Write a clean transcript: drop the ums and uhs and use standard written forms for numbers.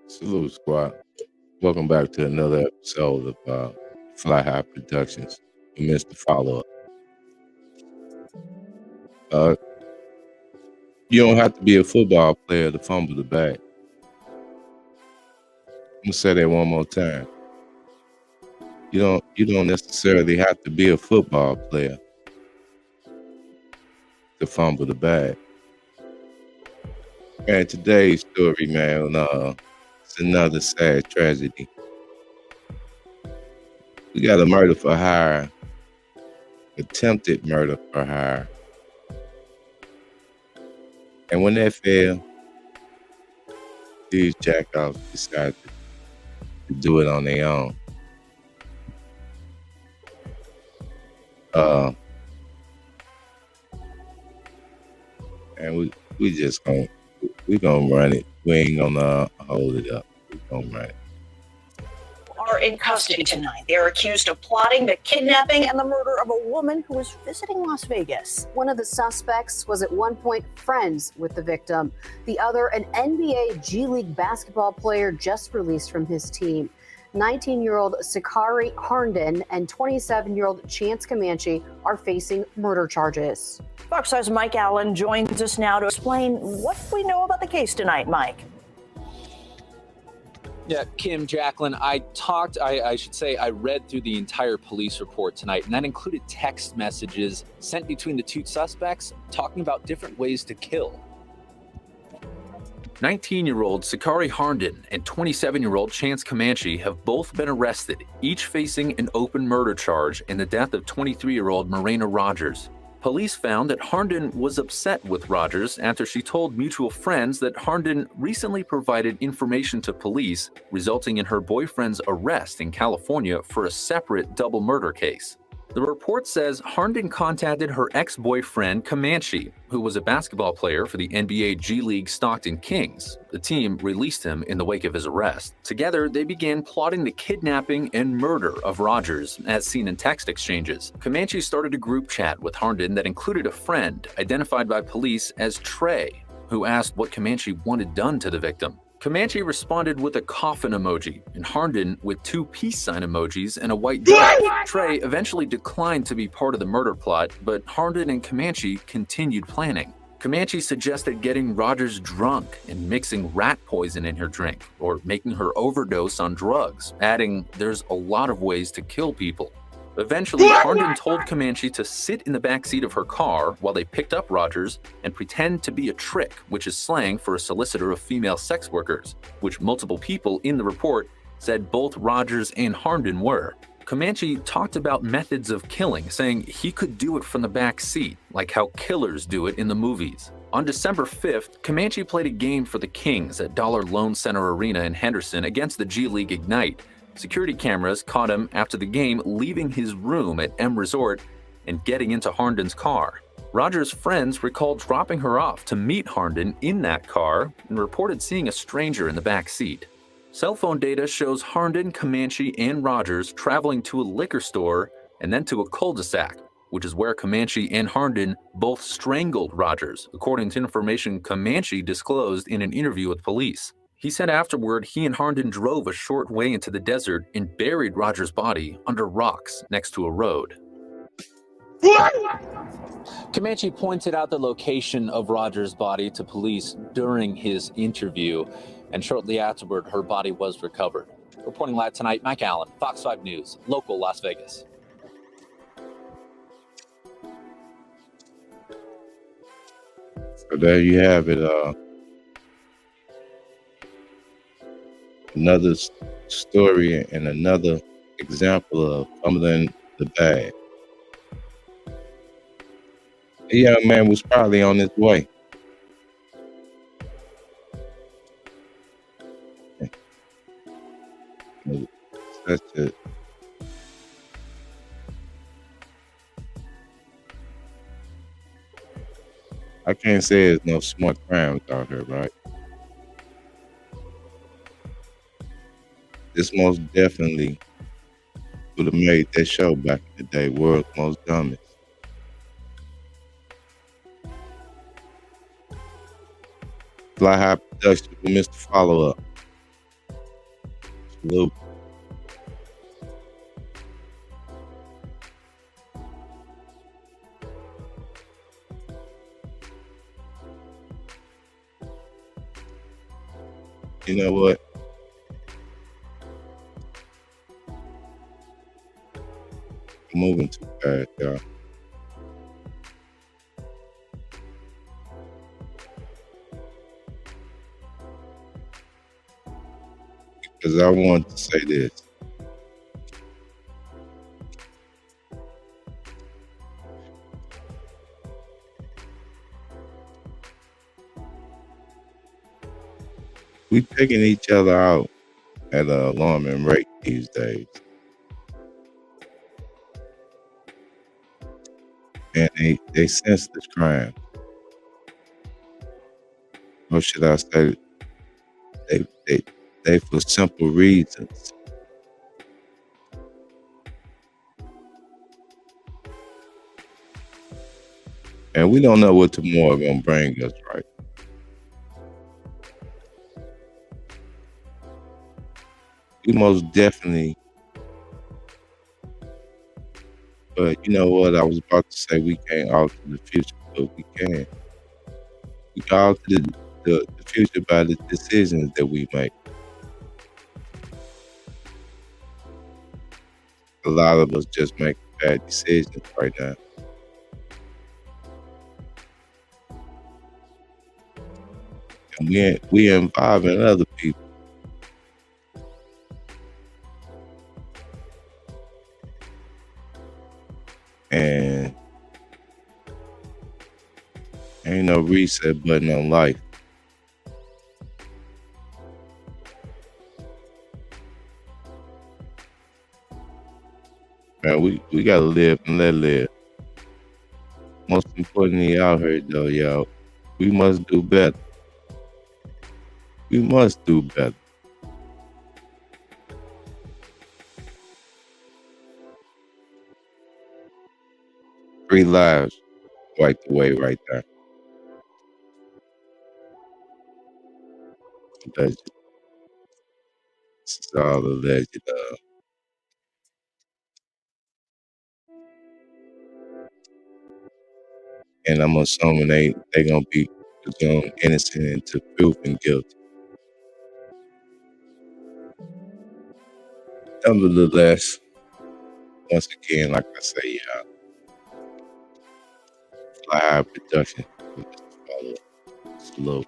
Salute, squad. Welcome back to another episode of Fly High Productions. You missed the follow up. Uh, you don't have to be a football player to fumble the bag. I'm gonna say that one more time. You don't necessarily have to be a football player to fumble the bag. Man, today's story, man, it's another sad tragedy. We got a murder for hire, attempted murder for hire. And when that failed, these jackoffs decided to do it on their own. And we just gonna run it. We ain't gonna hold it up. We gonna run it. Are in custody tonight. They are accused of plotting the kidnapping and the murder of a woman who was visiting Las Vegas. One of the suspects was at one point friends with the victim. The other, an NBA G League basketball player just released from his team. 19-year-old Sakari Harnden and 27-year-old Chance Comanche are facing murder charges. Fox 5's Mike Allen joins us now to explain what we know about the case tonight, Mike. Yeah, Kim, Jacqueline, I read through the entire police report tonight, and that included text messages sent between the two suspects talking about different ways to kill. 19-year-old Sakari Harnden and 27-year-old Chance Comanche have both been arrested, each facing an open murder charge in the death of 23-year-old Morena Rogers. Police found that Harnden was upset with Rogers after she told mutual friends that Harnden recently provided information to police, resulting in her boyfriend's arrest in California for a separate double murder case. The report says Harnden contacted her ex-boyfriend Comanche, who was a basketball player for the NBA G League Stockton Kings. The team released him in the wake of his arrest. Together, they began plotting the kidnapping and murder of Rogers, as seen in text exchanges. Comanche started a group chat with Harnden that included a friend, identified by police as Trey, who asked what Comanche wanted done to the victim. Comanche responded with a coffin emoji, and Harnden with two peace sign emojis and a white dove. Trey eventually declined to be part of the murder plot, but Harnden and Comanche continued planning. Comanche suggested getting Rogers drunk and mixing rat poison in her drink, or making her overdose on drugs, adding, "There's a lot of ways to kill people." Eventually, Harnden told Comanche to sit in the backseat of her car while they picked up Rogers and pretend to be a trick, which is slang for a solicitor of female sex workers, which multiple people in the report said both Rogers and Harnden were. Comanche talked about methods of killing, saying he could do it from the back seat, like how killers do it in the movies. On December 5th, Comanche played a game for the Kings at Dollar Loan Center Arena in Henderson against the G League Ignite. Security cameras caught him after the game leaving his room at M Resort and getting into Harnden's car. Rogers' friends recalled dropping her off to meet Harnden in that car and reported seeing a stranger in the back seat. Cell phone data shows Harnden, Comanche, and Rogers traveling to a liquor store and then to a cul-de-sac, which is where Comanche and Harnden both strangled Rogers, according to information Comanche disclosed in an interview with police. He said afterward he and Harnden drove a short way into the desert and buried Rogers' body under rocks next to a road. Comanche pointed out the location of Rogers' body to police during his interview, and shortly afterward, her body was recovered. Reporting live tonight, Mike Allen, Fox 5 News, local Las Vegas. So there you have it. Another story and another example of fumbling the bag. The young man was probably on his way. Such a I can't say there's no smart crimes out here, right? This most definitely would have made that show back in the day, World's Most Dumbest. Fly High Production, we missed the follow up. Salute. You know what? I'm moving too fast, y'all. Because I want to say this. We picking each other out at an alarming rate these days. And they senseless crime. Or should I say they for simple reasons. And we don't know what tomorrow gonna bring us, right? We most definitely, but you know what? I was about to say we can't alter the future, but we can. We can alter the future by the decisions that we make. A lot of us just make bad decisions right now. And we involving other people. And ain't no reset button on life. Man, we gotta live and let live. Most importantly out here though, y'all, we must do better. We must do better. Three lives wiped away right there. Alleged. This is all alleged. And I'm assuming they gonna be presumed innocent until proven guilty. Nevertheless, once again, like I say, yeah, Fly High Production. Salute.